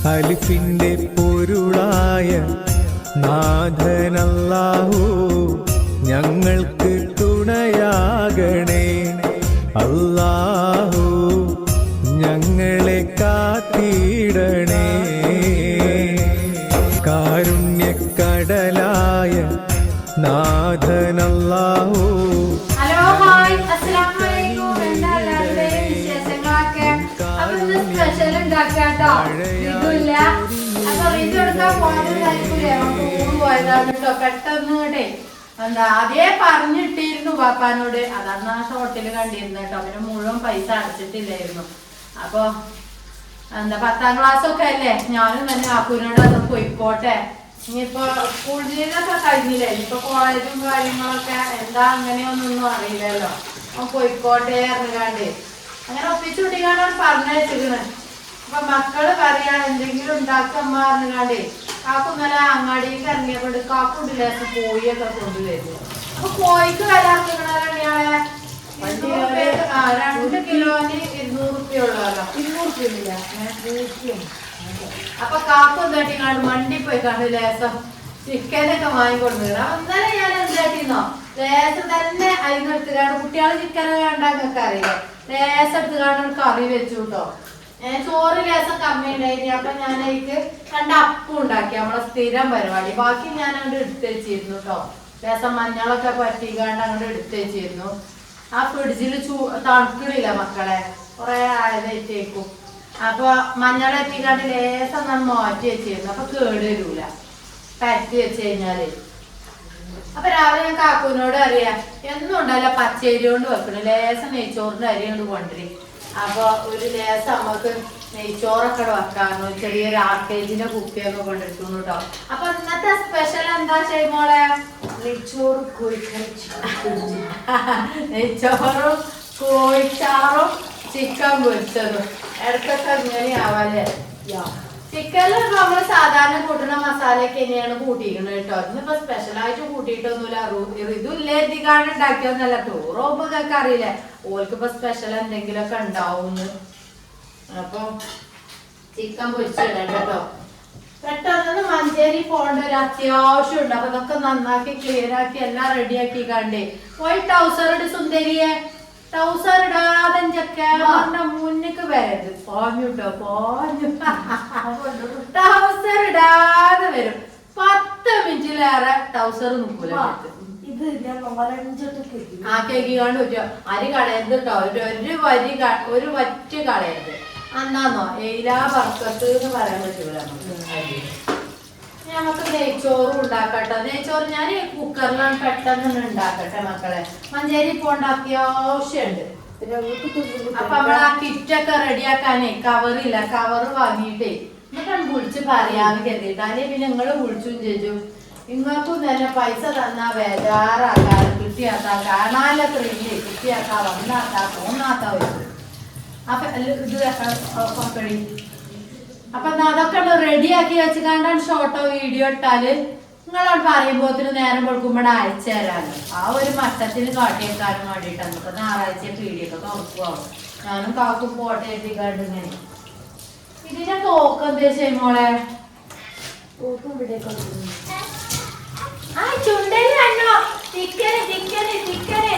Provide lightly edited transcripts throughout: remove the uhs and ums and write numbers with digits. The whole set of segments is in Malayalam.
അലിഫിന്റെ പൊരുളായ നാഥനല്ലാഹു ഞങ്ങൾക്ക് തുണയാകണേ. അല്ലാഹു ഞങ്ങളെ കാത്തിടണേ. കാരുണ്യക്കടലായ നാഥനല്ലാഹു. ഹലോ ഹായ് അസ്സലാമു അലൈക്കും. എന്താ എല്ലാവരുടെയും വിശേഷങ്ങളൊക്കെ? അപ്പൊ ഇന്ന് സ്പെഷ്യൽ ഉണ്ടാക്കാട്ടോ. ഇതുമില്ല അപ്പൊ ഇത് എടുക്കാൻ പോയതായിരിക്കൂലേ, പോയതാണ് കേട്ടോ. പെട്ടെന്ന് കേട്ടെ എന്താ അതേ പറഞ്ഞിട്ടിരുന്നു പാപ്പാനോട്. അതാണ് ആ ഷോട്ടില് കണ്ടിരുന്നു കേട്ടോ. പിന്നെ മുഴുവൻ പൈസ അടച്ചിട്ടില്ലായിരുന്നു. അപ്പൊ എന്താ 10ാം ക്ലാസ്സൊക്കെ അല്ലേ, ഞാനും തന്നെ ആക്കൂനോട് അത് പോയിക്കോട്ടെ, ഇനിയിപ്പോ സ്കൂൾ ജീവിതമൊക്കെ കഴിഞ്ഞില്ലേ, ഇനിയിപ്പോ കോളേജും കാര്യങ്ങളൊക്കെ എന്താ അങ്ങനെയൊന്നും അറിയില്ലല്ലോ, പോയിക്കോട്ടെ അറിഞ്ഞാണ്ട് അങ്ങനെ ഒപ്പിച്ചു കുട്ടിക്കാണ്ടാണ് പറഞ്ഞയച്ചിരിക്കണ്. അപ്പൊ മക്കള് പറയാ എന്തെങ്കിലും ഉണ്ടാക്കമ്മ അറിഞ്ഞാണ്ടേ കാക്കു ഇന്നലെ അങ്ങാടിക്ക് ഇറങ്ങിയപ്പോണ്ട് കാക്കുണ്ട് ലേശം കോഴിയൊക്കെ കൊണ്ടുവരുന്നു. അപ്പൊ കോഴിക്ക് വില ഇറങ്ങിയാളെ 2 കിലോന് 200 റുപ്യ ഉള്ളതല്ലോ, 200 റുപ്യ. അപ്പൊ കാക്കു എന്താട്ടിങ്ങാണ്ട് മണ്ടി പോയി കണ്ട് ലേസം ചിക്കനൊക്കെ വാങ്ങിക്കൊടുക്കുന്നത്. അപ്പൊ ഇന്നലെ ഞാൻ എന്താട്ടിന്നോ ലേസം തന്നെ അതിന് എടുത്തുകാണ്ട് കുട്ടികള് ചിക്കൻ വേണ്ടാന്നൊക്കെ അറിയില്ലേ, ലേസം എടുത്തുകാണ്ട് കറി വെച്ചു കേട്ടോ. ചോറ് ലേസം കമ്മി ഉണ്ടായിരുന്നു. അപ്പൊ ഞാൻ അതിക്ക് 2 അപ്പം ഉണ്ടാക്കി, നമ്മളെ സ്ഥിരം പരിപാടി. ബാക്കി ഞാൻ അങ്ങോട്ട് എടുത്ത് വെച്ചിരുന്നു കേട്ടോ. ലേസം മഞ്ഞളൊക്കെ പറ്റിക്കാണ്ട് അങ്ങോട്ട് എടുത്ത് വെച്ചിരുന്നു. ആ ഫ്രിഡ്ജിൽ തണുക്കണില്ല മക്കളെ, കുറെ ആയതേക്കും. അപ്പൊ മഞ്ഞളെത്തിക്കാണ്ട് ലേസം നമ്മൾ മാറ്റി വെച്ചിരുന്നു. അപ്പൊ കേട് വരൂല പറ്റി വെച്ച് കഴിഞ്ഞാല്. അപ്പൊ രാവിലെ ഞാൻ കാക്കൂനോട് അറിയാം എന്നും ഉണ്ടല്ലോ പച്ചരി കൊണ്ട് വെക്കണം, ലേസം നെയ്ച്ചോറിന്റെ അരി കൊണ്ട് കൊണ്ടുവരും. അപ്പൊ ഒരു ലേസം നമുക്ക് നെയ്ച്ചോറൊക്കെ വെക്കാന്ന് ചെറിയൊരു ആർക്കേജിന്റെ കുപ്പിയൊക്കെ കൊണ്ടിരിക്കുന്നു കേട്ടോ. അപ്പൊ ഇന്നത്തെ സ്പെഷ്യൽ എന്താ ചെയ്യുമ്പോളെ, നെയ്ച്ചോറും കോഴിക്കറി, നെയ്ച്ചോറും കോഴിച്ചാറും ചിക്കൻ പൊരിച്ചതും. ഇടക്കൊക്കെ ഇങ്ങനെയാവാല്ലേ. ചിക്കനിൽ നമ്മള് സാധാരണ കൂട്ടുന്ന മസാലയൊക്കെ തന്നെയാണ് കൂട്ടിയിരിക്കുന്നത് കേട്ടോ. ഇന്നിപ്പോ സ്പെഷ്യലായിട്ട് കൂട്ടിയിട്ടൊന്നുമില്ല. ഇതും ഇല്ലെത്തിക്കാണ്ട് ഉണ്ടാക്കിയൊന്നല്ല, ടൂറോപ്പൊക്കെ അറിയില്ലേ ഓൾക്കിപ്പോ സ്പെഷ്യൽ എന്തെങ്കിലുമൊക്കെ ഉണ്ടാവുമെന്ന്. അപ്പൊ ചിക്കൻ പൊരിച്ചിടണം കേട്ടോ. പെട്ടെന്ന് മഞ്ചേരി പോകേണ്ട ഒരു അത്യാവശ്യം ഉണ്ട്. അപ്പൊ ഇതൊക്കെ നന്നാക്കി ക്ലിയർ ആക്കി എല്ലാം റെഡിയാക്കി കണ്ടേ പോയി ട്രൗസർ ഇട് സുന്ദരിയെ. ട്രൗസർ ഇടാതെ ചെക്കാറിന്റെ മുന്നിക്ക് വരരുത്, പോഞ്ഞുട്ടോ പോഞ്ഞു. ട്രൗസർ ഇടാതെ വരും, 10 മിനിറ്റിലേറെ ട്രൗസർ നിൽക്കൂല. ആ കേക്ക് കൊണ്ട് പറ്റുമോ, അരി കളയരുത് കേട്ടോ. ഒരു വറ്റ് കളയരുത്. അന്നാന്നോ എയിലാ ബർക്കത്ത് എന്ന് പറയാൻ പറ്റൂല. നമുക്ക് നെയ്ച്ചോറും ഉണ്ടാക്കട്ടെ. നെയ്ച്ചോറ് ഞാൻ കുക്കറിലാണ് പെട്ടെന്ന് ഉണ്ടാക്കട്ടെ മക്കളെ. മഞ്ചേരി പോണ്ട അത്യാവശ്യമുണ്ട്. അപ്പൊ നമ്മള് ആ കിറ്റൊക്കെ റെഡിയാക്കാനേ കവറില്ല, കവറ് വാങ്ങിയിട്ടേ എന്നിട്ടാണ് വിളിച്ച് പറയാന്ന് കരുതിയിട്ട്. അല്ലെ പിന്നെ നിങ്ങള് വിളിച്ചും ചേച്ചു. നിങ്ങൾക്കും തന്നെ പൈസ തന്നാ ബേജാറാക്കാൻ കിട്ടിയാക്കാ, കാണാനൊക്കെ ഇല്ലേ, കിട്ടിയാക്കാ, വന്നാക്കാ, തോന്നാക്കാ വരും. അപ്പൊ ഇത് കഴി. അപ്പൊ അതൊക്കെ റെഡിയാക്കി വെച്ച് കണ്ടാണ് ഷോർട്ടോ വീഡിയോ ഇട്ടാല് നിങ്ങളോട് പറയുമ്പോത്തിന് നേരം കൊടുക്കുമ്പോൾ അയച്ചു തരാമല്ലോ. ആ ഒരു മട്ടത്തിന് കാട്ടിയേക്കാനും വേണ്ടിയിട്ട് നമുക്ക് ഞായറാഴ്ച പീടിയൊക്കെ തുറക്കുവാകും. ഞാനും കാക്കും ഫോട്ടോ എത്തിക്കാണ്ട് ഇങ്ങനെ. ഇതിനെ തോക്ക് എന്താ ചെയ്യുമ്പോളെ ആ ചുണ്ടരി കണ്ടോ, ചിക്കന് ചിക്കന് ചിക്കന്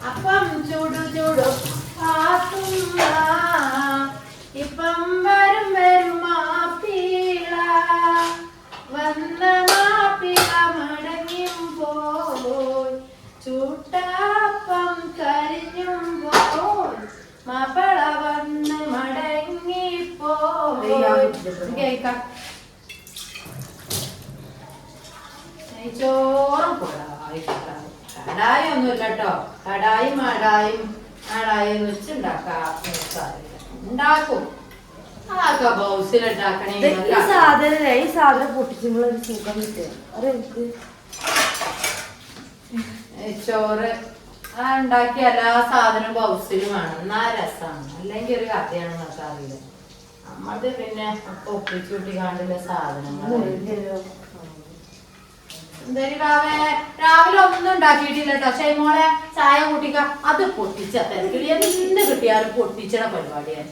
അപ്പം ചൂടു ചൂടു ഇപ്പം വരും വരും മാപ്പിള, വന്ന മാപ്പിള മടങ്ങിയും പോയി, ചൂട്ടാപ്പം കരിഞ്ഞും പോയി, മാപ്പിള വന്ന് മടങ്ങിപ്പോയി. കേൾക്കാം നെയ്ച്ചോറും കടായി ഒന്നുമില്ല കേട്ടോ. കടായും മടായും ആടായും വെച്ചുണ്ടാക്കാം, ഉണ്ടാക്കും. അതൊക്കെ ബൗസിലുണ്ടാക്കണേ. ഈ സാധനം പൊട്ടിച്ചുമ്പോൾ ഒരു സുഖം കിട്ടുക. ചോറ് ആ ഉണ്ടാക്കിയ എല്ലാ സാധനവും ബൗസിലും വേണം, എന്നാ രസമാണ്. അല്ലെങ്കിൽ ഒരു കഥയാണ് നമുക്ക് അറിയില്ല. നമ്മളത് പിന്നെ ഒപ്പിച്ചുകൂട്ടി കാണ്ടുള്ള സാധനങ്ങൾ. രാവിലെ ഒന്നും ഉണ്ടാക്കിയിട്ടില്ല കേട്ടോ. ഷൈമോളെ ചായ കൂട്ടിക്ക, അത് പൊട്ടിച്ച തിരക്കിൽ എന്ത് കിട്ടിയാലും പൊട്ടിച്ചണ പരിപാടിയാണ്.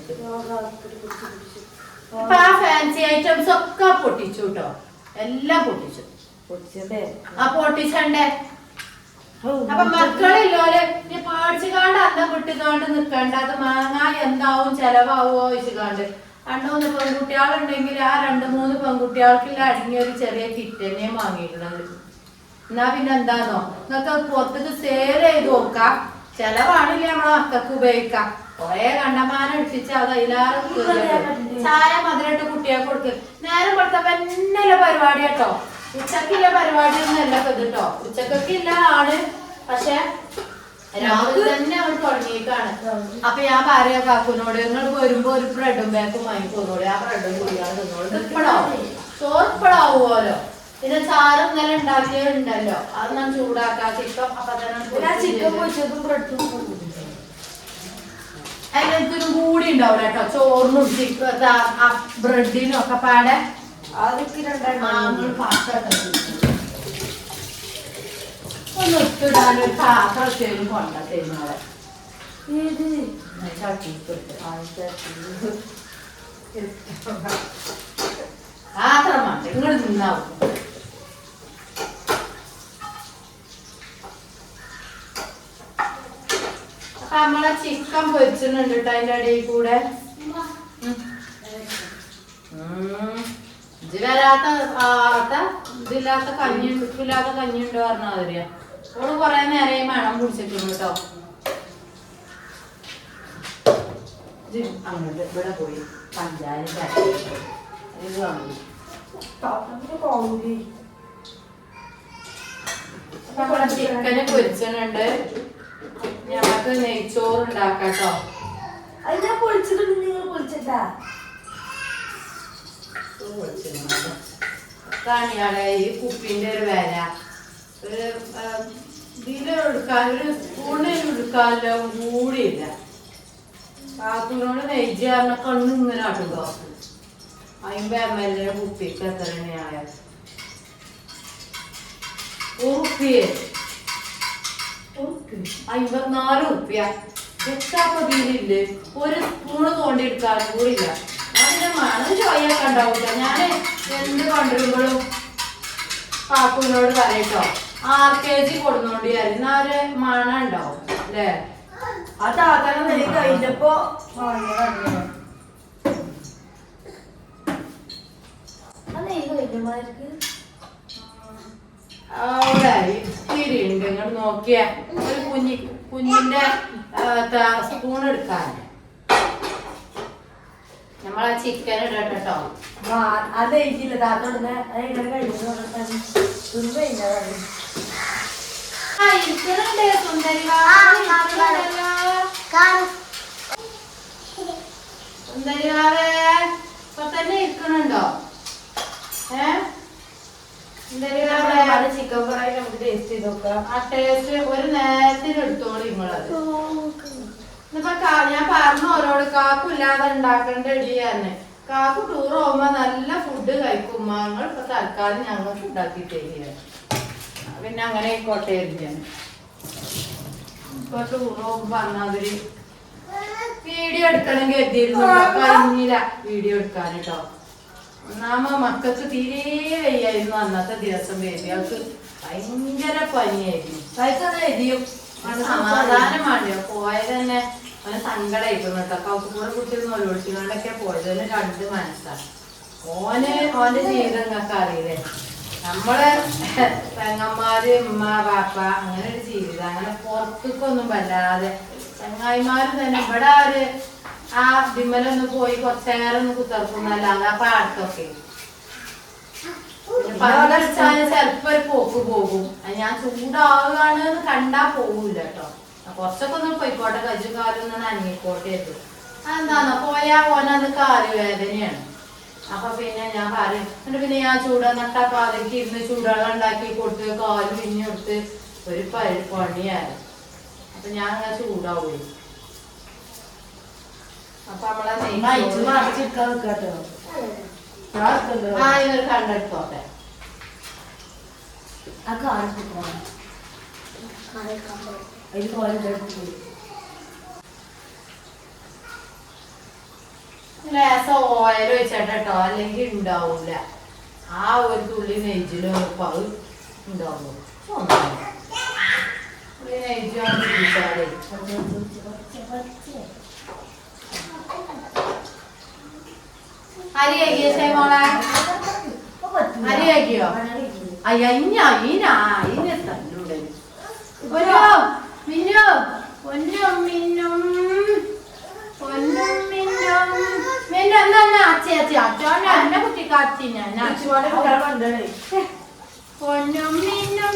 ഇപ്പൊ ആ ഫാൻസി ഐറ്റംസ് ഒക്കെ പൊട്ടിച്ചു കേട്ടോ, എല്ലാം പൊട്ടിച്ചു. ആ പൊട്ടിച്ചണ്ടേ. അപ്പൊ മക്കളില്ലോല് നീ പേടിച്ചുകാണ്ട് അന്തം വിട്ടുകാണ്ട് നിക്കണ്ട. അത് മാങ്ങാ എന്താവും ചെലവാവോ ചോദിച്ചുകാണ്ട്. 2-3 പെൺകുട്ടികളുണ്ടെങ്കിൽ ആ 2-3 പെൺകുട്ടികൾക്കില്ല അടങ്ങിയൊരു ചെറിയ കിറ്റ് തന്നെയും വാങ്ങിയിട്ടുള്ളത്. എന്നാ പിന്നെ എന്താന്നോ നിങ്ങൾക്ക് പുറത്തേക്ക് സെയിൽ ചെയ്ത് നോക്കാം. ചെലവാണില്ലേ നമ്മളെ മക്കൾക്ക് ഉപയോഗിക്കാം. കൊറേ കണ്ടമാനം എടുപ്പിച്ച് അത് അതിലാറ് ചായ മധുരട്ട് കുട്ടികൾക്ക് കൊടുക്ക്. നേരം കൊടുത്ത പിന്നല്ല പരിപാടി കേട്ടോ. ഉച്ചക്കില്ല പരിപാടി ഒന്നല്ല ഇത് കേട്ടോ. ഉച്ചക്കൊക്കെ ആണ്, പക്ഷെ രാവിലെ തന്നെ അവർ തുടങ്ങിയിട്ടാണ്. അപ്പൊ ഞാൻ പറയാ കാക്കുനോട്, നിങ്ങൾ വരുമ്പോ ഒരു ബ്രെഡും ബാക്കും വാങ്ങിക്കോളൂടെ. ആ ബ്രെഡും കൂടിയാണ് തിന്നോളൂ. ഇപ്പഴാവും ചോറിപ്പഴാവുമല്ലോ. പിന്നെ ചാറ് ഇന്നലെ ഉണ്ടാക്കിയതുണ്ടല്ലോ, അത് ഞാൻ ചൂടാക്കാം. ചിക്കൻ അപ്പൊ അതിനൊന്നും കൂടി ഉണ്ടാവില്ല കേട്ടോ. ചോറിനും ചിക്കൻ ബ്രെഡിനും ഒക്കെ പാടെ ഒന്ന് ഇട്ടിടാൻ ഒരു പാത്രം കൊണ്ടത്തേനോളെ പാത്രമാണ് നിങ്ങൾ തിന്നാവും. അപ്പൊ നമ്മളെ ചിക്കൻ പൊരിച്ചിട്ടുണ്ട് കേട്ടോ അതിന്റെ ഇടയിൽ കൂടെ. ഇത് വരാത്ത ഇതില്ലാത്ത കഞ്ഞി ഉപ്പില്ലാത്ത കഞ്ഞി ഉണ്ട് പറഞ്ഞാൽ മതിയാ. ഓള് കൊറേ നേരം മണം പിടിച്ചിട്ടുണ്ട് കേട്ടോ. അങ്ങോട്ട് ഇവിടെ പോയി പഞ്ചായത്ത് നമ്മളെ ചിക്കന് പൊരിച്ചിട്ടുണ്ട്. ഞമ്മക്ക് നെയ്ച്ചോറ് ഉണ്ടാക്കാട്ടോ. അതിനെ പൊളിച്ചിട്ടുണ്ട്. നിങ്ങൾ പൊളിച്ചിട്ടാ കാണിയാടെ ഈ കുപ്പിന്റെ ഒരു വില. ഒരു ഇതിലെടുക്കാൻ ഒരു സ്പൂണിൽ എടുക്കാനല്ലോ കൂടിയില്ല. കാത്തൂനോട് നെയ്ജ് കാരണം കണ്ണു ഇങ്ങനെ ആട്ടുണ്ടോ. 50 ml കുപ്പിക്ക് എത്ര തന്നെയായ ഉറുപ്പിയെ 54 ഉറുപ്പ്യ. എത്ര പതിയിലില്ലേ ഒരു സ്പൂണ് തോണ്ടിയെടുക്കാനും കൂടിയില്ല. അതിന്റെ മണം ചോയൊക്കെ ഉണ്ടാവില്ല. ഞാൻ എന്ത് കൊണ്ടുവരുമ്പോഴും കാക്കൂനോട് പറയട്ടോ 6 kg കൊടുന്നോണ്ടി എന്നാ ഒരു മണം ഉണ്ടാവും അല്ലേ. ആ താത്തനെ നെയ് കഴിഞ്ഞപ്പോ അവിടെ ഇത്തിരി ഉണ്ട്. നിങ്ങൾ നോക്കിയ ഒരു കുഞ്ഞിന്റെ സ്പൂൺ എടുക്കാൻ നമ്മളാ ചിക്കൻ ഇടട്ടോ. അത് കഴിച്ചില്ല താത്തോടെ അതെങ്ങനെ കഴിഞ്ഞു സുന്ദരിവാവേ ഇപ്പൊ തന്നെ ഇരിക്കണുണ്ടോ? ചിക്കൻ ഫ്രൈ നമുക്ക് ടേസ്റ്റ് ചെയ്ത് നോക്കാം. ആ ടേസ്റ്റ് ഒരു നേരത്തിന് എടുത്തോളൂ നിങ്ങളത്. ഇന്നിപ്പോ ഞാൻ പറഞ്ഞു ഓരോട് കാക്കില്ലാതെ ഉണ്ടാക്കേണ്ട ഇടിയാന്ന്. കാക്കു ടൂർ പോകുമ്പോ നല്ല ഫുഡ് കഴിക്കും. ഞങ്ങൾ ഇപ്പൊ തൽക്കാലം ഞങ്ങൾക്ക് ഉണ്ടാക്കി തരിക. പിന്നെ അങ്ങനെ ആയിക്കോട്ടെ ഞാൻ ഇപ്പൊ ടൂർ പോകുമ്പോ പറഞ്ഞാതിരി വീഡിയോ എടുക്കണമെങ്കിൽ എത്തിയിരുന്നു. കഴിഞ്ഞില്ല വീഡിയോ എടുക്കാൻ കേട്ടോ. ഒന്നാമ മക്കൾക്ക് തീരെ വയ്യായിരുന്നു അന്നത്തെ ദിവസം. ബേബികൾക്ക് ഭയങ്കര പനിയായിരുന്നു. കഴിയും സമാധാനം വേണ്ടിയോ പോയത് തന്നെ അവന് സങ്കടമായിരുന്നു കേട്ടോ. കൗക്കൂടെ കുട്ടിയൊന്നും ഒളിച്ചിക്കൊണ്ടൊക്കെ പോയത് തന്നെ 2 മനസ്സാണ്. ഓന്റെ ജീവിതം നിങ്ങൾക്ക് അറിയില്ലേ. നമ്മള് പെങ്ങന്മാര് ഉമ്മ പാപ്പ അങ്ങനെ ഒരു ജീവിതം. അങ്ങനെ പുറത്തേക്കൊന്നും വല്ലാതെ ചങ്ങായിമാര് തന്നെ ഇവിടെ ഒരു ആ ദിമ്മലൊന്ന് പോയി കുറച്ചേരം ഒന്ന് കുത്തിറക്കുന്നല്ലാതെ ആ പാടത്തൊക്കെ പന്തടിച്ചാല് ചെലപ്പോ ഒരു പോക്ക് പോകും. ഞാൻ ചൂടാവുകയാണ് കണ്ടാ പോകൂല കേട്ടോ. കുറച്ചൊക്കെ ഒന്ന് പോയിക്കോട്ടെ, കജ്ജും കാലും ഒന്ന് നനങ്ങിക്കോട്ടെ. അതെന്താന്നോ പോയാ ഓനത് കാലുവേദനയാണ്. അപ്പൊ പിന്നെ ഞാൻ പറയും എന്നിട്ട് പിന്നെ ഞാൻ നട്ടാ പാതയ്ക്ക് ഇരുന്ന് ചൂടുവെള്ളം ഉണ്ടാക്കി കൊടുത്ത് കാല് പിഞ്ഞെടുത്ത് ഒരു പണിയായിരുന്നു. അപ്പൊ ഞാൻ അങ്ങനെ ചൂടാവൂ. അപ്പൊ നമ്മളെ കണ്ടെടുത്തോട്ടെ. ആ കാല് കുത്തണം. അതിന് കോലെടുത്ത് ലേശം ഓയിൽ ഒഴിച്ചേട്ടോ, അല്ലെങ്കിൽ ഉണ്ടാവൂല. ആ ഒരു തുള്ളി നെയ്ജിലും അത് ഉണ്ടാവും. അരി കഴിയോ മോളെ? അരി കഴിക്കോ? അയ്യതിനെ തല്ലൂടെ മിന്നു പൊന്നും മിന്നും പൊന്നും മിന്നും മിന്നു എന്നാ അച്ഛ അച്ഛോനെ എന്നെ കുട്ടിക്ക് അച്ഛ ഞാൻ പൊന്നും മിന്നും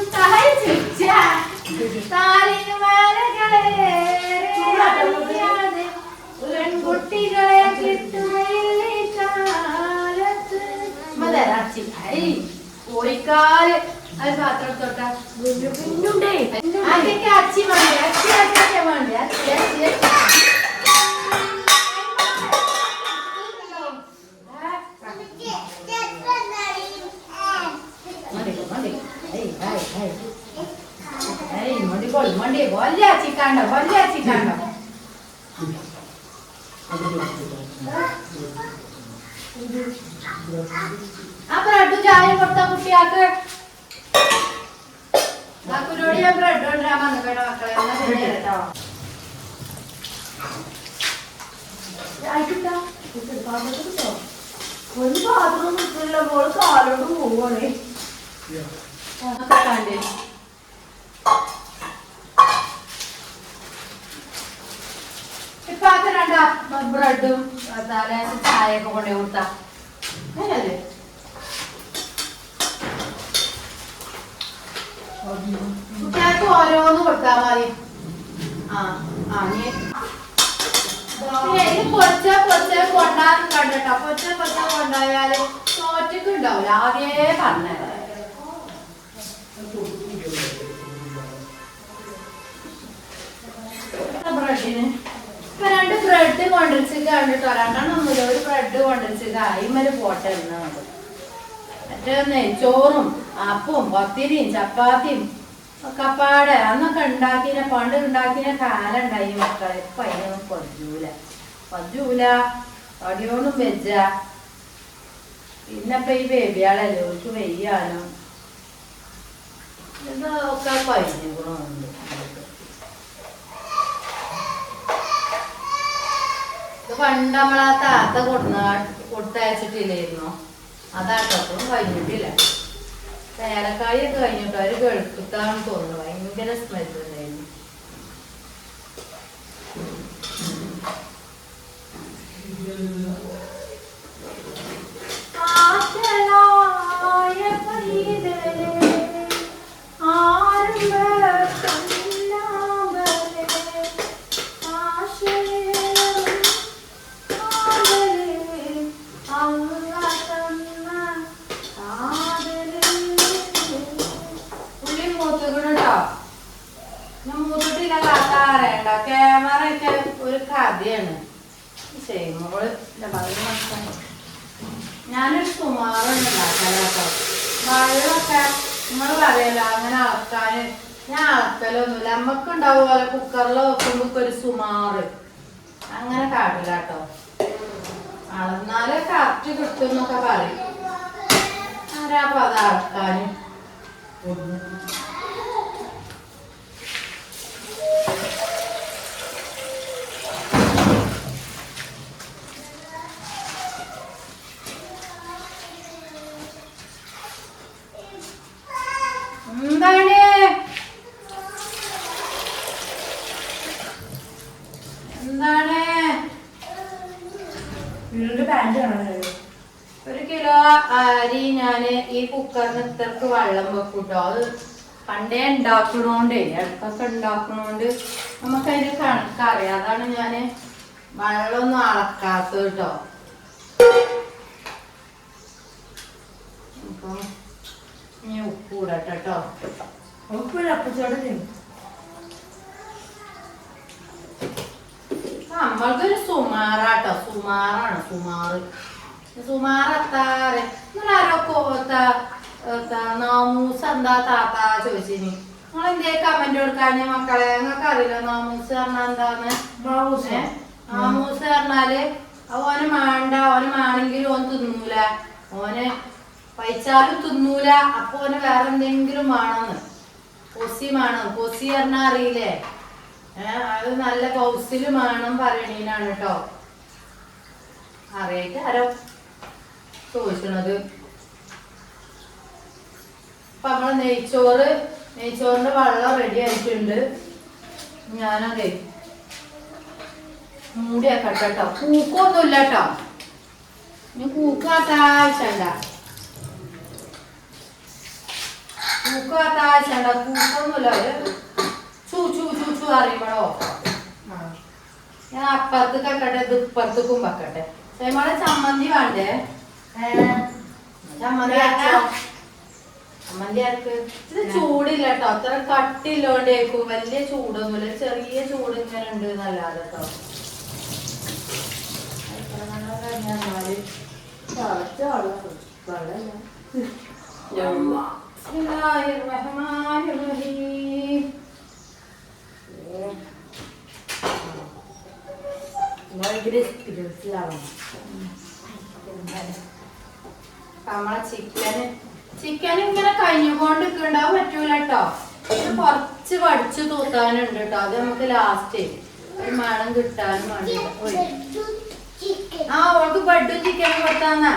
പെൺകുട്ടികളെ കോഴിക്കാല് അത് പാത്രം തൊട്ടാ അതൊക്കെ അച്ചി വേണ്ടി അച്ചി അച്ഛ വേണ്ടി അച്ചി അച്ചി മണ്ടി വലിയ ചിക്കാണ്ടോ വലിയ ചിക്കാണ്ടോ ആ ബ്രെഡ് ചായ കൊടുത്ത കുട്ടിയാക്ക് കുരോടി ഞാൻ ബ്രെഡ് കൊണ്ടുവരാൻ വന്നിട്ടോ മക്കളെ കേട്ടോ. ഒരു പാത്രം കിട്ടില്ല, മോള് കാലോട് പോവാണേ. കണ്ടേ ഇപ്പൊ അത് രണ്ടാ ബ്രെഡും ചായയൊക്കെ കൊണ്ടേ കൊടുത്താ അങ്ങനല്ലേ? കുട്ടികൾക്ക് ഓരോന്ന് കൊടുത്താ മതി. പൊച്ച കൊണ്ടാൻ കണ്ടട്ടോ. പൊച്ച കൊണ്ടായാല് തോറ്റക്ക് ഉണ്ടാവില്ല. ആദ്യേ പറഞ്ഞത് ബ്രെഡിന് ഇപ്പൊ 2 ബ്രെഡ് കൊണ്ടുവച്ച് കണ്ടിട്ടോ. 2 ഒന്നുമില്ല, ഒരു ബ്രെഡ് കൊണ്ടുവച്ച് അയിമല് പോട്ടെ എന്നത്. മറ്റേ നെയ്ച്ചോറും അപ്പവും പത്തിരിയും ചപ്പാത്തിയും ഒക്കെ പാടെ അന്നൊക്കെ ഉണ്ടാക്കിയ പണ്ട് ഉണ്ടാക്കിയ കാലം ഉണ്ടായി മക്കളെ. ഇപ്പൊ അതിനൊന്നും പജൂല അടിയോണ്ടും വെച്ച. പിന്നെപ്പൊ ഈ ബേബിയാളല്ലേ ഓർക്ക് വെയ്യാനോ ഇതൊക്കെ കഴിഞ്ഞു ഗുണമുണ്ട്. ഇത് പണ്ട് നമ്മളാ താത്ത കൊടുത്തയച്ചിട്ടില്ലായിരുന്നോ? അതാട്ടൊന്നും കഴിഞ്ഞിട്ടില്ല. ഏലക്കായൊക്കെ കഴിഞ്ഞിട്ടോ. അവര് ഗൾഫിത്താന്ന് തോന്നുന്നു. ഭയങ്കര സ്മെല്ല് ഉണ്ടായിരുന്നു. ക്യാമറ ഒക്കെ ഒരു കഥയാണ്. ചെയ്യുമ്പോള് ഞാനൊരു സുമാറാണ് ഉണ്ടാക്കാനോ. വെള്ളമൊക്കെ നിങ്ങൾ പറയല്ലോ അങ്ങനെ അളക്കാന് ഞാൻ അളക്കലൊന്നുമില്ല. നമ്മക്ക് ഉണ്ടാവും പോലെ കുക്കറിൽ വെക്കുമ്പോ ഒരു സുമാറ് അങ്ങനെ കാട്ടില്ല കേട്ടോ. അളന്നാല് കറക്റ്റ് കിട്ടും എന്നൊക്കെ പറയും. ആരാപ്പ അത് അളക്കാന്? എന്താണ് 1 കിലോ അരി ഞാന് ഈ കുക്കറിന് ഇത്രക്ക് വെള്ളം വെക്കൂട്ടോ. അത് പണ്ടേ ഉണ്ടാക്കണോണ്ടേ ഇടക്കൊക്കെ ഉണ്ടാക്കണോണ്ട് നമുക്കതിന് കണക്കറിയാം. അതാണ് ഞാന് വെള്ളമൊന്നും അളക്കാത്തത് കേട്ടോ. അപ്പൊ ഇനി ഉപ്പ് ഇടട്ടെ കേട്ടോ. നമ്മൾക്കൊരു സുമാറാട്ടോ. സുമാറാണ് സുമാറ്. സുമാറത്താറ് ആരൊക്കെ നാമൂസ് എന്താ താത്ത ചോദിച്ചിനി. നിങ്ങൾ എന്തേ കമന്റ് കൊടുക്കാഞ്ഞ മക്കളെ? നിങ്ങൾക്ക് അറിയില്ല നാമൂസ് പറഞ്ഞാൽ എന്താന്ന്? നാമൂസ് പറഞ്ഞാല് ഓന് വേണ്ട, ഓന് വേണമെങ്കിലും ഓൻ തിന്നൂല, ഓന് പൈച്ചാലും തിന്നൂല, അപ്പൊ ഓന് വേറെ എന്തെങ്കിലും വേണമെന്ന്. കൊസി വേണം. കൊസി പറഞ്ഞാ അറിയില്ലേ? അത് നല്ല കൗസില് വേണം പറയണീനാണ് കേട്ടോ. അറിയായിട്ട് ആരോ ചോദിക്കണത്. അപ്പൊ നമ്മള് നെയ്ച്ചോറിന്റെ വെള്ളം റെഡി ആയിട്ടുണ്ട്. ഞാനതേ മൂടിയാക്കട്ടെ കേട്ടോ. കൂക്കൊന്നുമില്ല കേട്ടോ. ഇനി കൂക്കാത്താഴ്ചണ്ട, കൂക്കൊന്നുമില്ല. ചൂ ചൂ ചൂ ചൂ അറിയുമ്പോഴോ ഞാൻ അപ്പുറത്തേക്ക് വെക്കട്ടെ, ഇത് ഇപ്പുറത്തേക്കും വെക്കട്ടെ. നമ്മളെ ചമ്മന്തി വേണ്ടേ? ചമ്മന്തി ആർക്ക്? ഇത് ചൂടില്ല കേട്ടോ, അത്ര കട്ടില്ലോണ്ടേക്കും. വലിയ ചൂടൊന്നുമില്ല, ചെറിയ ചൂട് ഇങ്ങനെ ഉണ്ട് എന്നല്ലാതെ കേട്ടോ. നമ്മളെ ചിക്കൻ ഇങ്ങനെ കഴിഞ്ഞുകൊണ്ട് നിൽക്കണ്ടാവും പറ്റൂല കേട്ടോ. ഇത് കുറച്ച് വടിച്ചു തൂത്താനുണ്ട് കേട്ടോ. അത് നമുക്ക് ലാസ്റ്റ് ഒരു മണം കിട്ടാനും വേണ്ടിട്ട്. ആ ഓൾക്ക് ബെഡും ചിക്കനും കൊടുത്താന്നാ.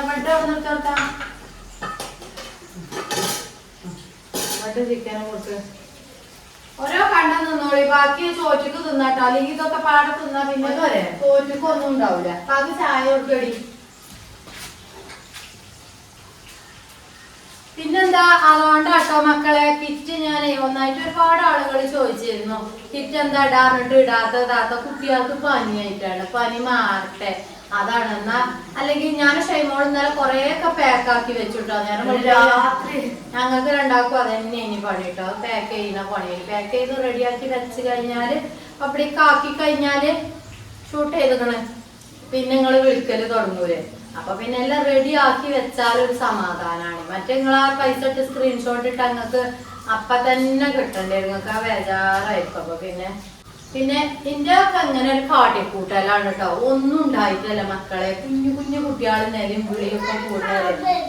ബെഡ് അവിടെ നിർത്താം. ബെഡും ചിക്കനും കൊടുത്ത് ഓരോ കണ്ടം നിന്നോളി. ബാക്കി ചോറ്റക്ക് തിന്നാട്ടോ, അല്ലെങ്കിൽ ഇതൊക്കെ പാടെ തിന്നാ പിന്നെ ചോറ്റക്ക് ഒന്നും ഉണ്ടാവില്ല. അപ്പൊ അത് ചായ കൊടുക്കടി. പിന്നെന്താ, അതുകൊണ്ടാട്ടോ മക്കളെ കിറ്റ് ഞാൻ ഒന്നായിട്ട് ഒരുപാട് ആളുകൾ ചോദിച്ചിരുന്നു കിറ്റ് എന്താ ഇടാറിട്ട് ഇടാത്ത കുട്ടികൾക്ക് പനിയായിട്ടാണ്. പനി മാറട്ടെ അതാണ്. എന്നാ അല്ലെങ്കിൽ ഞാൻ ഷൈമോൾ ഇന്നലെ കൊറേ ഒക്കെ പാക്കാക്കി വെച്ചിട്ടോ. ഞാൻ രാത്രി ഞങ്ങൾക്ക് രണ്ടാൾക്കും അതന്നെ ഇനി പണി കേട്ടോ. പാക്ക് ചെയ്യുന്ന പണിയിൽ പാക്ക് ചെയ്ത് റെഡിയാക്കി വെച്ച് കഴിഞ്ഞാല് പപ്പടിക്ക് ആക്കി കഴിഞ്ഞാല് ഷൂട്ട് ചെയ്തേക്കണ്. പിന്നെ നിങ്ങള് വിളിക്കല് തുടങ്ങൂലേ. അപ്പൊ പിന്നെ എല്ലാം റെഡി ആക്കി വെച്ചാലൊരു സമാധാനാണ്. മറ്റേ നിങ്ങൾ ആ പൈസ ഇട്ട് സ്ക്രീൻഷോട്ട് ഇട്ട് അങ്ങക്ക് അപ്പൊ തന്നെ കിട്ടണ്ടേ. നിങ്ങൾക്ക് ആ ബേജാറായിരിക്കും. അപ്പൊ പിന്നെ ഇതിന്റെ ഒക്കെ അങ്ങനെ ഒരു കാട്ടിക്കൂട്ടലാണ് കേട്ടോ. ഒന്നും ഉണ്ടായിട്ടല്ല മക്കളെ. കുഞ്ഞു കുട്ടികൾ നേരം വിളിയൊക്കെ കൂടുതൽ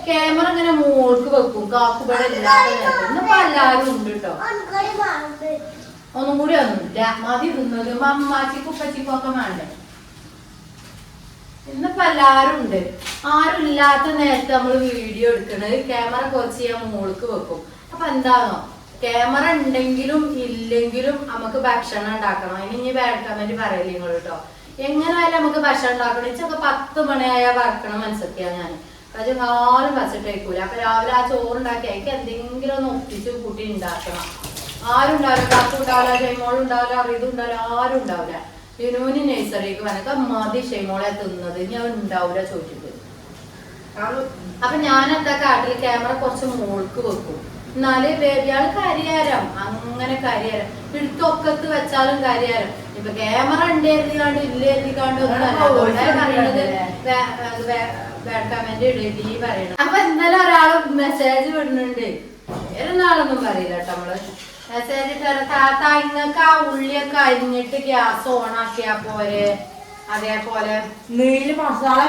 ക്യാമറ ഇങ്ങനെ മോൾക്ക് വെക്കും. കാക്കുപട ഇല്ലാത്ത നേരത്തെ ഇന്നിപ്പോ എല്ലാരും ഉണ്ട് കേട്ടോ. ഒന്നും കൂടി ഒന്നുമില്ല, മതി തിന്നത്. അമ്മാച്ചിക്കും ഉപ്പച്ചിക്കും ഒക്കെ വേണ്ടേ. ഇന്നിപ്പോ എല്ലാരും ഉണ്ട്. ആരും ഇല്ലാത്ത നേരത്തെ നമ്മൾ വീഡിയോ എടുക്കണത് ക്യാമറ കുറച്ച് ഞാൻ മോൾക്ക് വെക്കും. അപ്പൊ എന്താണോ, ക്യാമറ ഉണ്ടെങ്കിലും ഇല്ലെങ്കിലും നമുക്ക് ഭക്ഷണം ഉണ്ടാക്കണം. ഇനി ബാഡ് കമന്റ് പറയല്ലേ നിങ്ങൾ കേട്ടോ. എങ്ങനെയായാലും നമുക്ക് ഭക്ഷണം ഉണ്ടാക്കണം. ഇച്ചൊക്കെ 10 മണിയായാൽ വറക്കണം മനസ്സിലാക്കിയാ ഞാൻ. പക്ഷെ ആരും വച്ചിട്ട് വയ്ക്കൂല. അപ്പൊ രാവിലെ ആ ചോറുണ്ടാക്കി അതിക്ക് എന്തെങ്കിലും ഒന്ന് ഒപ്പിച്ച് കൂട്ടി ഉണ്ടാക്കണം. ആരും ഉണ്ടാവില്ല. കാക്കു ഉണ്ടാവില്ല, ഷൈമോളും ഉണ്ടാവില്ല, അറിയതും ഉണ്ടാവില്ല, ആരും ഉണ്ടാവില്ല. യുനൂന് നഴ്സറിക്ക് വന്നൊക്കെ മതി ഷൈമോളെ തിന്നത്. ഞാൻ ഉണ്ടാവില്ല ചോദിച്ചിട്ട്. അപ്പൊ ഞാൻ എന്താ കാട്ടില് ക്യാമറ കുറച്ച് മോൾക്ക് വെക്കും. എന്നാല് ബേബിയാള് കരിയാരം അങ്ങനെ കരിയാരം പിടുത്തൊക്കത്ത് വെച്ചാലും കരിയാരം. ഇപ്പൊ ക്യാമറ ഉണ്ട് എഴുതിക്കാണ്ട് ഇല്ല എഴുതിക്കാണ്ട് പറയണത് കമന്റ് ഇടേണ്ടി പറയണം. അപ്പൊ എന്തായാലും ഒരാള് മെസ്സേജ് വിടുന്നുണ്ട്. വേറെ നാളൊന്നും പറയില്ല കേട്ടോ. നമ്മള് മെസ്സേജ് താത്ത ഇങ്ങക്ക് ആ ഉള്ളിയൊക്കെ അരിഞ്ഞിട്ട് ഗ്യാസ് ഓണാക്കിയാ പോരെ. അതേപോലെ മസാല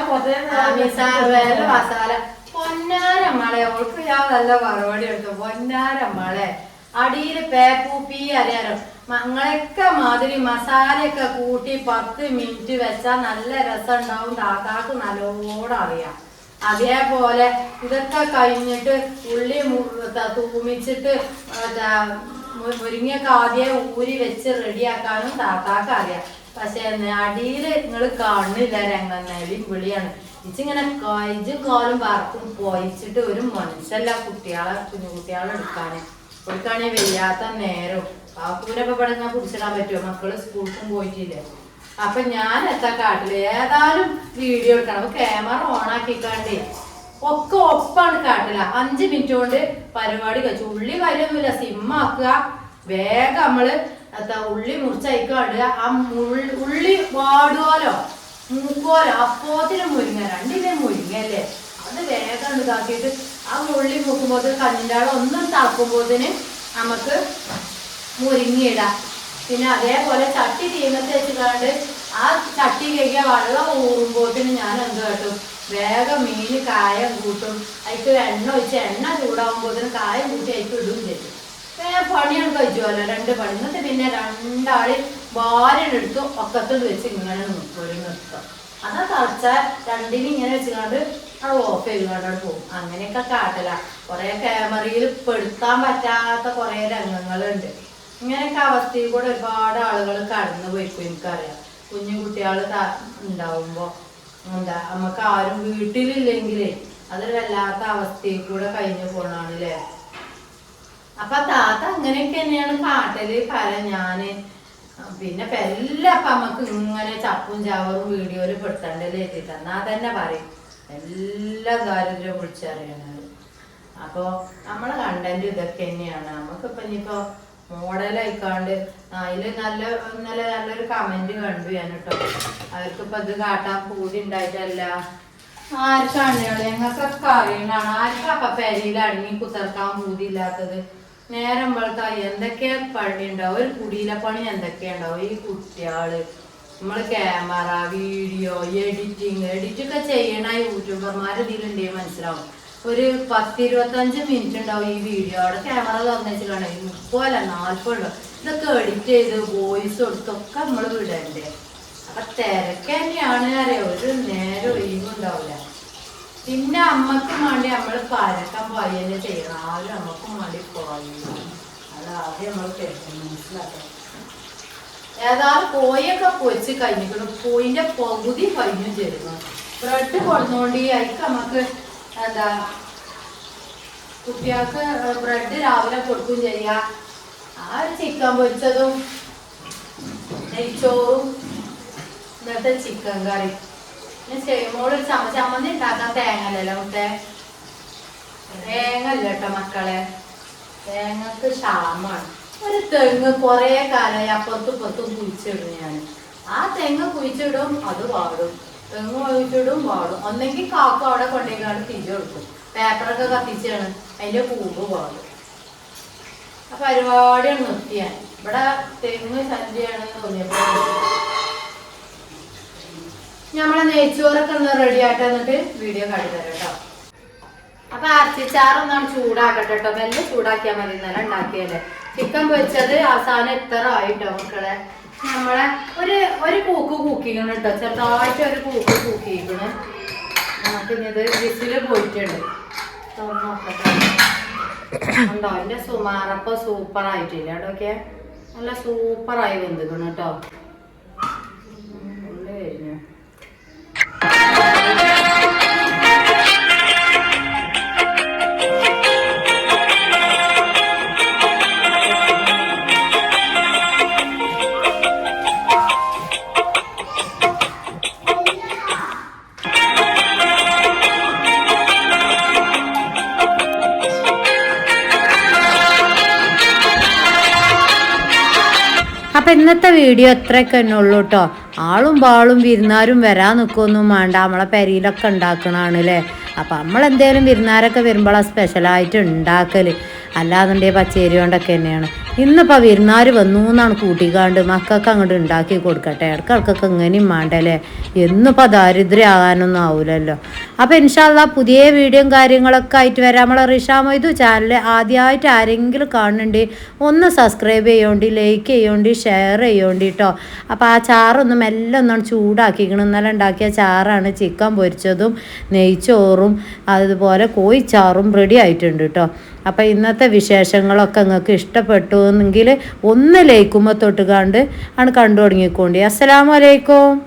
വേറെ മസാല പൊന്നാരമ്മളെ. അവൾക്ക് ഞാൻ നല്ല മറുപടി എടുത്തു. പൊന്നാരമ്മളെ അടിയില് പേപ്പൂപ്പി അറിയാലോ. ഞങ്ങളൊക്കെ മാതിരി മസാലയൊക്കെ കൂട്ടി 10 മിനിറ്റ് വെച്ചാൽ നല്ല രസം ഉണ്ടാവും. താത്താക്ക് നല്ലോണം അറിയാം. അതേപോലെ ഇതൊക്കെ കഴിഞ്ഞിട്ട് ഉള്ളി തൂമിച്ചിട്ട് മുരിങ്ങയൊക്കെ ആദ്യം ഊരി വെച്ച് റെഡിയാക്കാനും താത്താക്ക് അറിയാം. പക്ഷെ അടിയില് നിങ്ങൾ കാണുന്നില്ല. രംഗന്നേലും വിളിയാണ്. ഇച്ചിങ്ങനെ കൈജും കാലും വറക്കും പോയിച്ചിട്ട് ഒരു മനുഷ്യല്ല കുഞ്ഞു കുട്ടികളെ എടുക്കാന് വയ്യാത്ത നേരം. കാക്കൂരൊക്കെ ഇവിടെ കുടിച്ചിടാൻ പറ്റുമോ? മക്കള് സ്കൂൾക്കും പോയിട്ടില്ലേ. അപ്പൊ ഞാൻ എത്താ കാട്ടില് ഏതായാലും വീഡിയോ എടുക്കണം. അപ്പൊ ക്യാമറ ഓണാക്കിക്കാണ്ടേ ഒക്കെ ഒപ്പാണ് കാട്ടില്ല. 5 മിനിറ്റ് കൊണ്ട് പരിപാടി കഴിച്ചു. ഉള്ളി കാര്യമൊന്നുമില്ല, സിമ്മാക്കുക. വേഗം നമ്മള് ഉള്ളി മുറിച്ചയക്കാടുക. ആ ഉള്ളി വാടുവാലോ മൂക്കോലോ അപ്പോത്തിന് മുരിങ്ങ 2 മുരിങ്ങ അല്ലേ. അത് വേഗം ഇതാക്കിയിട്ട് ആ ഉള്ളി മുക്കുമ്പോൾ കഞ്ഞിൻ്റെ ആൾ ഒന്നും തിളക്കുമ്പോഴത്തേന് നമുക്ക് മുരിങ്ങിയിടാം. പിന്നെ അതേപോലെ ചട്ടി തീമത്ത് വെച്ചിട്ടാണ്ട് ആ ചട്ടി കഴിക്കാൻ വെള്ളം ഊറുമ്പോഴത്തേന് ഞാൻ എന്ത് കേട്ടും വേഗം മീൻ കായം കൂട്ടും. അതിക്ക് എണ്ണ ഒഴിച്ച് എണ്ണ ചൂടാകുമ്പോഴത്തേന് കായം കൂട്ടി അതിക്ക് ഇടും ചെയ്യും. പണിയാണ് കഴിച്ചുമല്ലോ 2 പണി. എന്നിട്ട് പിന്നെ 2 ആള് ഭാര്യനെടുത്തു ഒക്കത്തോട് വെച്ച് ഇങ്ങനെ നിർത്തും. അതാ തിളച്ചാൽ 2 ഇങ്ങനെ വെച്ചുകൊണ്ട് അത് ഓഫ് ചെയ്തുകൊണ്ട് പോകും. അങ്ങനെയൊക്കെ കാട്ടല. കുറെ ക്യാമറയിൽ പെടുത്താൻ പറ്റാത്ത കുറെ രംഗങ്ങളുണ്ട്. ഇങ്ങനെയൊക്കെ അവസ്ഥയിൽ കൂടെ ഒരുപാട് ആളുകൾ കടന്നു പോയിപ്പോ എനിക്കറിയാം. കുഞ്ഞു കുട്ടികൾ ഉണ്ടാവുമ്പോ എന്താ നമുക്ക് ആരും വീട്ടിലില്ലെങ്കിലേ അതൊരു വല്ലാത്ത അവസ്ഥയിൽ കൂടെ കഴിഞ്ഞു പോണാണല്ലേ. അപ്പൊ താത്ത അങ്ങനെയൊക്കെ തന്നെയാണ് കാട്ടല്. ഞാന് പിന്നെ എല്ലാം അപ്പൊ നമുക്ക് ഇങ്ങനെ ചപ്പും ചവറും വീഡിയോയില് പെടുത്തണ്ടല്ലേ എത്തിയിട്ട് എന്നാ തന്നെ പറയും എല്ലാ കാര്യത്തിലും വിളിച്ചറിയണത്. അപ്പൊ നമ്മളെ കണ്ടന്റ് ഇതൊക്കെ തന്നെയാണ്. നമുക്കിപ്പൊ ഇനിയിപ്പോ മോഡലായിക്കാണ്ട് അതില് നല്ലൊരു കമന്റ് കണ്ടു ഞാൻ കേട്ടോ. അവർക്കിപ്പോ ഇത് കാട്ടാൻ കൂടി ഉണ്ടായിട്ടല്ല, ആർക്കാണ് ഞങ്ങൾക്കൊക്കെ അറിയണാണ്. ആർക്കും അപ്പൊ പെരയിൽ അടങ്ങി കുത്തിറക്കാൻ പൂതിയില്ലാത്തത്. നേരം വെളുത്ത എന്തൊക്കെ പണി ഉണ്ടാവും, ഒരു കുടിയിലെ പണി എന്തൊക്കെയുണ്ടാവും. ഈ കുട്ടികള് നമ്മള് ക്യാമറ വീഡിയോ എഡിറ്റൊക്കെ ചെയ്യണ യൂട്യൂബർമാർ ഇതിലുണ്ടേ മനസ്സിലാവും. ഒരു 10-25 മിനിറ്റ് ഉണ്ടാവും ഈ വീഡിയോ. അവിടെ ക്യാമറ തുറന്നു വെച്ചിട്ടാണ് 30-40 ഇതൊക്കെ എഡിറ്റ് ചെയ്ത് വോയിസ് കൊടുത്തൊക്കെ നമ്മൾ വിടണ്ടേ. അപ്പൊ തിരക്ക് തന്നെയാണ് അറിയാം. ഒരു നേരം ഒഴിവുണ്ടാവില്ല. പിന്നെ അമ്മക്കും വേണ്ടി നമ്മള് പരക്കം പോയല്ലേ ചെയ്യണം. ആരും അമ്മക്കും വേണ്ടി പോയില്ല. അതാദ്യം നമ്മൾ മനസ്സിലാക്കണം. ഏതായാലും കോയൊക്കെ പൊരിച്ച് കഴിഞ്ഞിരിക്കണം. കോയിന്റെ പകുതി കഴിഞ്ഞു ചേരുന്നു. ബ്രെഡ് കൊടുന്നോണ്ട് അതിക്ക് നമുക്ക് എന്താ കുട്ടികൾക്ക് ബ്രെഡ് രാവിലെ കൊടുക്കും ചെയ്യാം. ആ ഒരു ചിക്കൻ പൊരിച്ചതും നെയ്ച്ചോറും ഇന്നത്തെ ചിക്കൻ കറി. പിന്നെ ചെയ്യുമ്പോൾ ഒരു ചമ്മന്തി ഉണ്ടാക്കാൻ തേങ്ങല്ലോ മുട്ടേ. തേങ്ങ ഇല്ല കേട്ടോ മക്കളെ, തേങ്ങക്ക് ക്ഷാമാണ്. ഒരു തെങ്ങ് കുറെ കാലമായി അപ്പുറത്തും ഇപ്പുറത്തും കുഴിച്ചിടും ഞാൻ. ആ തെങ്ങ് കുഴിച്ചിടും, അത് വാടും. തെങ്ങ് കുഴിച്ചിടും വാടും. ഒന്നെങ്കിൽ കാക്കും അവിടെ കൊണ്ടുപോയിക്കാണ്ട് തിരിച്ചു കൊടുക്കും. പേപ്പറൊക്കെ കത്തിച്ചാണ് അതിന്റെ കൂമ്പ് വാടും. ആ പരിപാടിയാണ് നിർത്തിയാൻ. ഇവിടെ തെങ്ങ് ശല്യാണെന്ന് തോന്നിയപ്പോ നമ്മളെ നെയ്ച്ചോറൊക്കെ ഒന്ന് റെഡി ആയിട്ട് എന്നിട്ട് വീഡിയോ കാണിത്തരാം കേട്ടോ. അപ്പൊ അരച്ചിച്ചാറൊന്നാണ് ചൂടാക്കട്ടെ കേട്ടോ. മെല്ലെ ചൂടാക്കിയാൽ മതി. ഇന്നലെ ഉണ്ടാക്കിയല്ലേ. ചിക്കൻ പൊരിച്ചത് അവസാനം എത്ര ആയിട്ടോ മക്കളെ. നമ്മളെ ഒരു കൂക്ക് കൂക്കിക്കണം കേട്ടോ. ചെറുതായിട്ട് ഒരു കൂക്ക് കൂക്കിക്കണം. നമുക്ക് ഇത് വിസില് പോയിട്ടുണ്ട്. തുറന്ന് നോക്കട്ടെ. ഉണ്ടോ അതിന്റെ സുമാറപ്പം സൂപ്പർ ആയിട്ടില്ല കേട്ടോക്കെ. നല്ല സൂപ്പറായി വെന്തിക്കണം കേട്ടോ. ഉള്ളി കഴിഞ്ഞു. അപ്പം ഇന്നത്തെ വീഡിയോ എത്രയൊക്കെ തന്നെ ഉള്ളൂ കേട്ടോ. ആളും പാളും വിരുന്നാരും വരാൻ നിൽക്കൊന്നും വേണ്ട. നമ്മളെ പെരയിലൊക്കെ ഉണ്ടാക്കണതാണ് അല്ലേ. അപ്പം നമ്മളെന്തേലും വിരുന്നാരൊക്കെ വരുമ്പോഴാണ് സ്പെഷ്യലായിട്ട് ഉണ്ടാക്കൽ. അല്ലാന്നുണ്ടെങ്കിൽ പച്ചേരി കൊണ്ടൊക്കെ തന്നെയാണ്. ഇന്നിപ്പോൾ വിരുന്നാർ വന്നു എന്നാണ് കൂട്ടിക്കാണ്ട് മക്കൾക്ക് അങ്ങോട്ട് ഉണ്ടാക്കി കൊടുക്കട്ടെ. ഇടയ്ക്കിടക്കൊക്കെ ഇങ്ങനെയും വേണ്ടല്ലേ. എന്നിപ്പോൾ ദാരിദ്ര്യം ആകാനൊന്നും ആവില്ലല്ലോ. അപ്പോൾ ഇൻഷാ അല്ലാഹ് പുതിയ വീഡിയോയും കാര്യങ്ങളൊക്കെ ആയിട്ട് വരാം. നമ്മളെ റിഷാ മൊയ്തു ചാനൽ ആദ്യമായിട്ട് ആരെങ്കിലും കാണുന്നുണ്ട് ഒന്ന് സബ്സ്ക്രൈബ് ചെയ്യോണ്ടി, ലൈക്ക് ചെയ്യോണ്ടി, ഷെയർ ചെയ്യോണ്ടി കേട്ടോ. അപ്പോൾ ആ ചാറൊന്നും എല്ലാം ഒന്നാണ് ചൂടാക്കിക്കണം. ഇന്നലെ ഉണ്ടാക്കിയ ചാറാണ്. ചിക്കൻ പൊരിച്ചതും നെയ്ച്ചോറും അതുപോലെ കോഴിച്ചാറും റെഡി ആയിട്ടുണ്ട് കേട്ടോ. അപ്പോൾ ഇന്നത്തെ വിശേഷങ്ങളൊക്കെ നിങ്ങൾക്ക് ഇഷ്ടപ്പെട്ടു എന്നെങ്കിൽ ഒന്ന് ലൈക്കുമ്പോൾ തൊട്ട് കണ്ട് ആണ് കണ്ടു തുടങ്ങിക്കോണ്ടി. അസ്സലാമു അലൈക്കും.